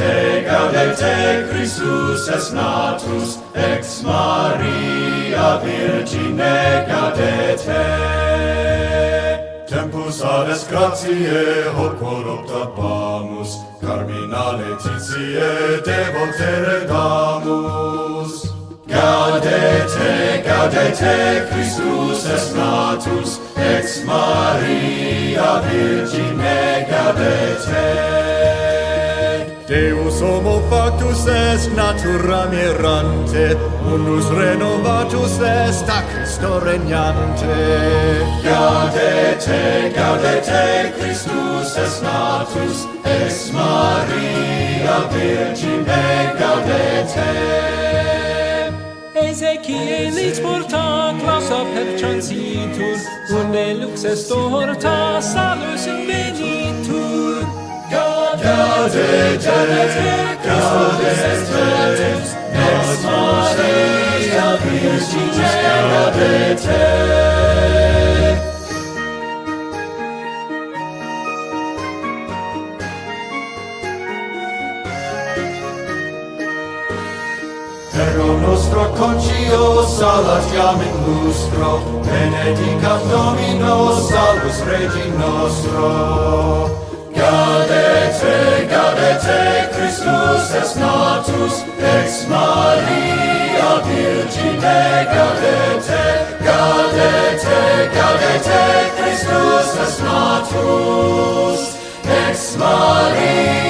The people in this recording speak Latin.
gaudete, Christus es natus, ex Maria Virgine gaudete. Tempus ades gratiae hoc corrupta pamus, carmina laetitiae devoltere damus. Gaudete, gaudete, Christus es natus, ex Maria Virgine gaudete. Deus homo factus est natura mirante, unus renovatus est a Christo regnante. Gaudete, gaudete, Christus est natus, ex Maria Virgine gaudete. Ezechiel porta clausa perchancitur, unde lux est horta salus invenitur. Gaudete, Christus est natus, ex Maria Virgine gaudete. Perro nostro concio salatiam in lustro, benedicat Domino salus Regi nostro. Gaudete, gaudete, Christus est natus, ex Maria Virgine gaudete. Gaudete, gaudete, Christus est natus, ex Maria